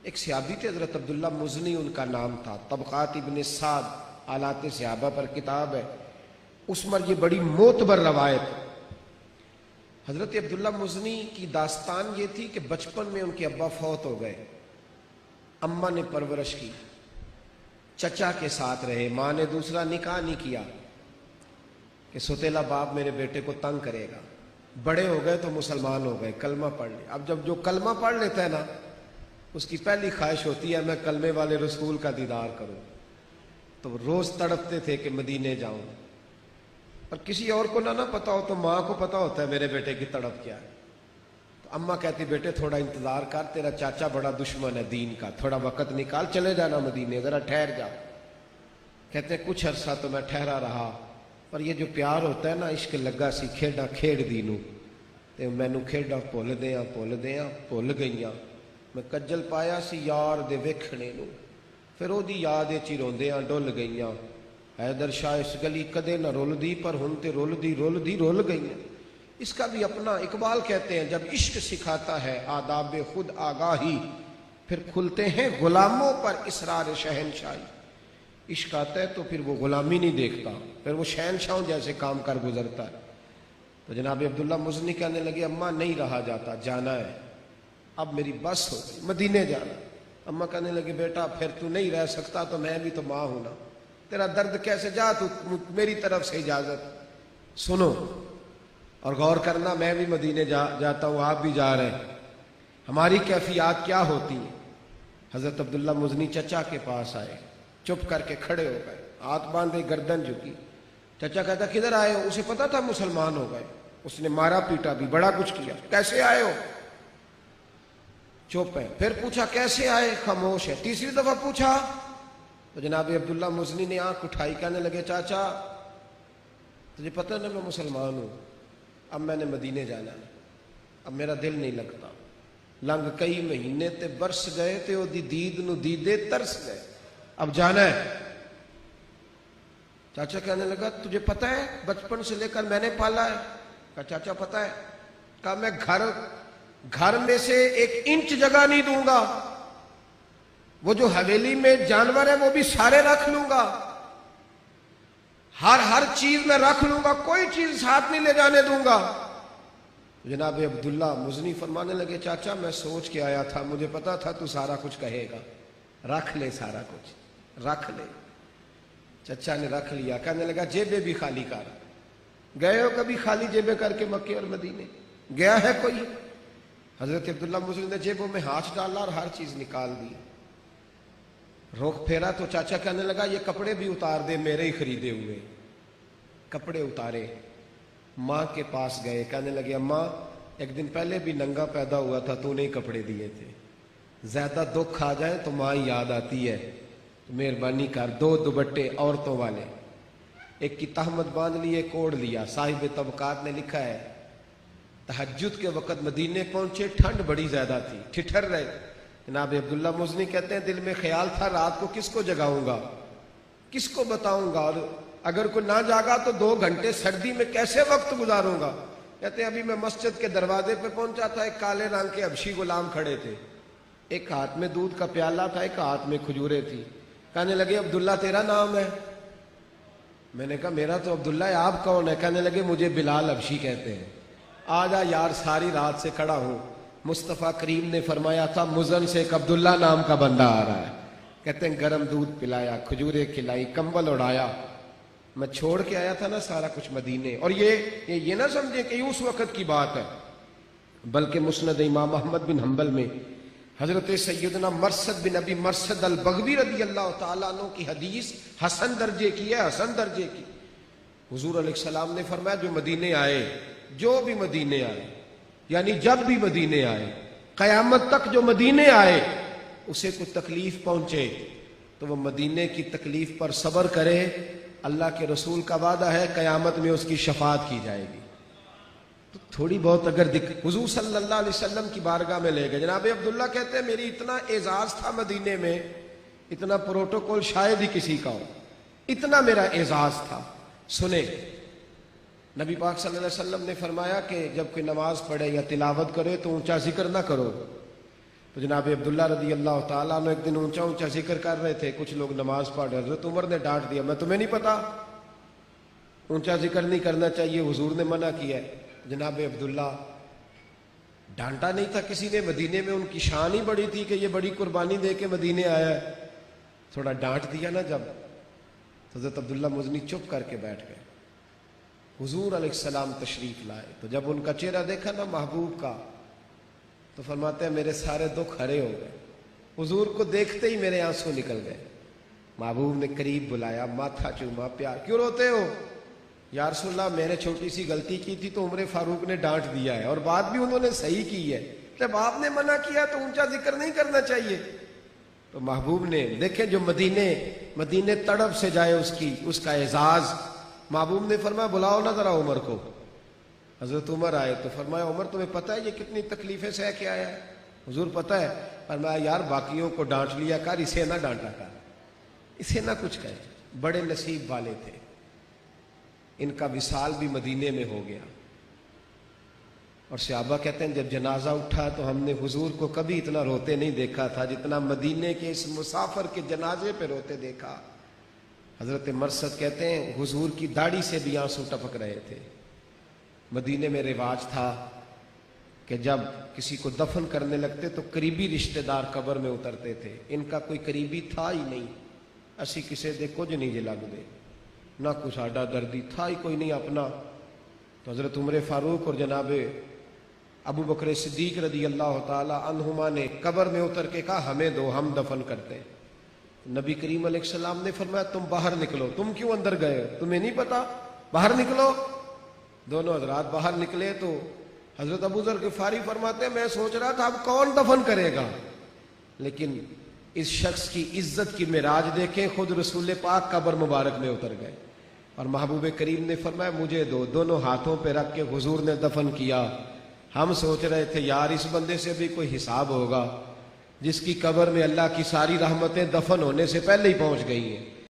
ایک صحابی تھے حضرت عبداللہ مزنی ان کا نام تھا، طبقات ابن سعد آلات صحابہ پر کتاب ہے، اس میں یہ بڑی معتبر روایت۔ حضرت عبداللہ مزنی کی داستان یہ تھی کہ بچپن میں ان کے ابا فوت ہو گئے، اماں نے پرورش کی، چچا کے ساتھ رہے، ماں نے دوسرا نکاح نہیں کیا کہ سوتیلا باپ میرے بیٹے کو تنگ کرے گا۔ بڑے ہو گئے تو مسلمان ہو گئے، کلمہ پڑھ لے۔ اب جب جو کلمہ پڑھ لیتا ہے نا، اس کی پہلی خواہش ہوتی ہے میں کلمے والے رسول کا دیدار کروں، تو روز تڑپتے تھے کہ مدینے جاؤں، اور کسی اور کو نہ پتا ہو تو ماں کو پتا ہوتا ہے میرے بیٹے کی تڑپ کیا ہے۔ تو اماں کہتی بیٹے تھوڑا انتظار کر، تیرا چاچا بڑا دشمن ہے دین کا، تھوڑا وقت نکال، چلے جانا مدینے، ذرا ٹھہر جا۔ کہتے ہیں کچھ عرصہ تو میں ٹھہرا رہا، پر یہ جو پیار ہوتا ہے نا، عشق لگا سی کھیڈا کھیڑ دینوں، تے مینوں کھیڈا بھول بھول گئیاں، میں کجل پایا سی یار دے ویکھنے نوں، پھر او دی یاد وچ ہی روندیاں ڈل گئیاں، حیدر شاہ اس گلی کدے نہ رول دی، پر ہن تے رول گئیاں۔ اس کا بھی اپنا اقبال کہتے ہیں جب عشق سکھاتا ہے آداب خود آگاہی، پھر کھلتے ہیں غلاموں پر اسرار شہنشاہی۔ عشق آتا ہے تو پھر وہ غلامی نہیں دیکھتا، پھر وہ شہنشاہوں جیسے کام کر گزرتا ہے۔ تو جناب عبداللہ مزنی کہنے لگے اماں نہیں رہا جاتا، جانا ہے، اب میری بس ہو گئی، مدینے جانا۔ اماں کہنے لگے بیٹا پھر تو نہیں رہ سکتا تو میں بھی تو ماں ہوں نا، تیرا درد کیسے، جا تو میری طرف سے اجازت۔ سنو اور غور کرنا، میں بھی مدینے جاتا ہوں، آپ بھی جا رہے ہیں، ہماری کیفیات کیا ہوتی ہیں۔ حضرت عبداللہ مزنی چچا کے پاس آئے، چپ کر کے کھڑے ہو گئے، ہاتھ باندھے، گردن جھکی۔ چچا کہتا کدھر آئے ہو؟ اسے پتا تھا مسلمان ہو گئے، اس نے مارا پیٹا بھی، بڑا کچھ کیا، کیسے آئے ہو؟ چپ ہے۔ پھر پوچھا کیسے آئے؟ خاموش ہے۔ تیسری دفعہ پوچھا تو جناب عبداللہ مزنی نے آنکھ اٹھائی، کہنے لگے چاچا تجھے پتہ نا میں مسلمان ہوں، اب میں نے مدینے جانا ہے، اب میرا دل نہیں لگتا، لنگ کئی مہینے تے برس گئے تے او دی دید نو دیدے ترس گئے، اب جانا ہے۔ چاچا کہنے لگا تجھے پتہ ہے بچپن سے لے کر میں نے پالا ہے؟ کہا چاچا پتہ ہے۔ کہا میں گھر میں سے 1 انچ جگہ نہیں دوں گا، وہ جو حویلی میں جانور ہے وہ بھی سارے رکھ لوں گا، ہر چیز میں رکھ لوں گا، کوئی چیز ساتھ نہیں لے جانے دوں گا۔ جناب عبداللہ مزنی فرمانے لگے چاچا میں سوچ کے آیا تھا، مجھے پتا تھا تو سارا کچھ کہے گا، رکھ لے سارا کچھ، رکھ لے۔ چچا نے رکھ لیا، کہنے لگا جیبیں بھی خالی کر۔ گئے ہو کبھی خالی جیبیں کر کے مکے اور مدینے؟ گیا ہے کوئی؟ حضرت عبداللہ مزنی نے جیبوں میں ہاتھ ڈالا اور ہر چیز نکال دی۔ رخ پھیرا تو چاچا کہنے لگا یہ کپڑے بھی اتار دے، میرے ہی خریدے ہوئے۔ کپڑے اتارے، ماں کے پاس گئے، کہنے لگے اماں ایک دن پہلے بھی ننگا پیدا ہوا تھا، تو نے کپڑے دیے تھے، زیادہ دکھ آ جائے تو ماں یاد آتی ہے، تو مہربانی کر 2 دوپٹے عورتوں والے، ایک کی تہمت باندھ لی، ایک اوڑھ لیا۔ صاحب طبقات نے لکھا ہے تہجد کے وقت مدینے پہنچے، ٹھنڈ بڑی زیادہ تھی، ٹھٹر رہے۔ جناب عبداللہ مزنی کہتے ہیں دل میں خیال تھا رات کو کس کو جگاؤں گا، کس کو بتاؤں گا، اور اگر کوئی نہ جاگا تو 2 گھنٹے سردی میں کیسے وقت گزاروں گا۔ کہتے ہیں ابھی میں مسجد کے دروازے پہ پہنچا تھا، ایک کالے رنگ کے حبشی غلام کھڑے تھے، ایک ہاتھ میں دودھ کا پیالہ تھا، ایک ہاتھ میں کھجوریں تھی۔ کہنے لگے عبداللہ تیرا نام ہے؟ میں نے کہا میرا تو عبداللہ ہے، آپ کون ہے؟ کہنے لگے مجھے بلال حبشی کہتے ہیں۔ آجا یار ساری رات سے کھڑا ہوں، مصطفیٰ کریم نے فرمایا تھا مزن سے ایک عبداللہ نام کا بندہ آ رہا ہے۔ کہتے ہیں گرم دودھ پلایا، کھجوریں کھلائی، کمبل اڑایا، میں چھوڑ کے آیا تھا نا سارا کچھ مدینے۔ اور یہ نہ سمجھیں کہ اس وقت کی بات ہے، بلکہ مسند امام احمد بن حنبل میں حضرت سیدنا مرثد بن ابی مرثد البغوی رضی اللہ تعالیٰ عنہ کی حدیث حسن درجے کی ہے، حسن درجے کی۔ حضور علیہ السلام نے فرمایا جو مدینے آئے، جو بھی مدینے آئے، یعنی جب بھی مدینے آئے، قیامت تک جو مدینے آئے، اسے کوئی تکلیف پہنچے تو وہ مدینے کی تکلیف پر صبر کرے، اللہ کے رسول کا وعدہ ہے قیامت میں اس کی شفاعت کی جائے گی۔ تو تھوڑی بہت اگر حضور صلی اللہ علیہ وسلم کی بارگاہ میں لے گئے۔ جناب عبداللہ کہتے ہیں میری اتنا اعزاز تھا مدینے میں، اتنا پروٹوکول شاید ہی کسی کا ہو، اتنا میرا اعزاز تھا۔ سنیں نبی پاک صلی اللہ علیہ وسلم نے فرمایا کہ جب کوئی نماز پڑھے یا تلاوت کرے تو اونچا ذکر نہ کرو، تو جناب عبداللہ رضی اللہ تعالیٰ عنہ ایک دن اونچا اونچا ذکر کر رہے تھے، کچھ لوگ نماز پڑھ رہے، حضرت عمر نے ڈانٹ دیا، میں تمہیں نہیں پتا اونچا ذکر نہیں کرنا چاہیے، حضور نے منع کیا ہے۔ جناب عبداللہ ڈانٹا نہیں تھا کسی نے، مدینے میں ان کی شان ہی بڑی تھی کہ یہ بڑی قربانی دے کے مدینے آیا ہے، تھوڑا ڈانٹ دیا نا جب، تو حضرت عبداللہ مزنی چپ کر کے بیٹھ گئے۔ حضور علیہ السلام تشریف لائے تو جب ان کا چہرہ دیکھا نا محبوب کا، تو فرماتے ہیں میرے سارے دکھ ہرے ہو گئے، حضور کو دیکھتے ہی میرے آنسو نکل گئے۔ محبوب نے قریب بلایا، ماتھا چوما، پیار، کیوں روتے ہو؟ یا رسول اللہ میں نے چھوٹی سی غلطی کی تھی تو عمر فاروق نے ڈانٹ دیا ہے، اور بات بھی انہوں نے صحیح کی ہے، جب آپ نے منع کیا تو اونچا ذکر نہیں کرنا چاہیے۔ تو محبوب نے دیکھیں جو مدینے تڑپ سے جائے اس کا اعزاز، محبوب نے فرمایا بلاؤ نا ذرا عمر کو۔ حضرت عمر آئے تو فرمایا عمر تمہیں پتہ ہے یہ کتنی تکلیفیں سہ کے آیا ہے؟ حضور پتہ ہے۔ فرمایا یار باقیوں کو ڈانٹ لیا کر، اسے نہ ڈانٹا کر، اسے نہ کچھ کہے، بڑے نصیب والے تھے، ان کا وصال بھی مدینے میں ہو گیا۔ اور صحابہ کہتے ہیں جب جنازہ اٹھا تو ہم نے حضور کو کبھی اتنا روتے نہیں دیکھا تھا جتنا مدینے کے اس مسافر کے جنازے پہ روتے دیکھا۔ حضرت مرثد کہتے ہیں حضور کی داڑھی سے بھی آنسو ٹپک رہے تھے۔ مدینے میں رواج تھا کہ جب کسی کو دفن کرنے لگتے تو قریبی رشتہ دار قبر میں اترتے تھے، ان کا کوئی قریبی تھا ہی نہیں، اسی کسی دے کچھ نہیں جے لگدے، نہ کچھ ساڈا دردی تھا ہی کوئی نہیں اپنا۔ تو حضرت عمر فاروق اور جناب ابو بکر صدیق رضی اللہ تعالی عنہما نے قبر میں اتر کے کہا ہمیں دو، ہم دفن کرتے ہیں۔ نبی کریم علیہ السلام نے فرمایا تم باہر نکلو، تم کیوں اندر گئے ہو؟ تمہیں نہیں پتا؟ باہر نکلو۔ دونوں حضرات باہر نکلے تو حضرت ابو ذر غفاری فرماتے ہیں میں سوچ رہا تھا اب کون دفن کرے گا، لیکن اس شخص کی عزت کی معراج دیکھیں، خود رسول پاک قبر مبارک میں اتر گئے، اور محبوب کریم نے فرمایا مجھے دو، دونوں ہاتھوں پہ رکھ کے حضور نے دفن کیا۔ ہم سوچ رہے تھے یار اس بندے سے بھی کوئی حساب ہوگا جس کی قبر میں اللہ کی ساری رحمتیں دفن ہونے سے پہلے ہی پہنچ گئی ہیں،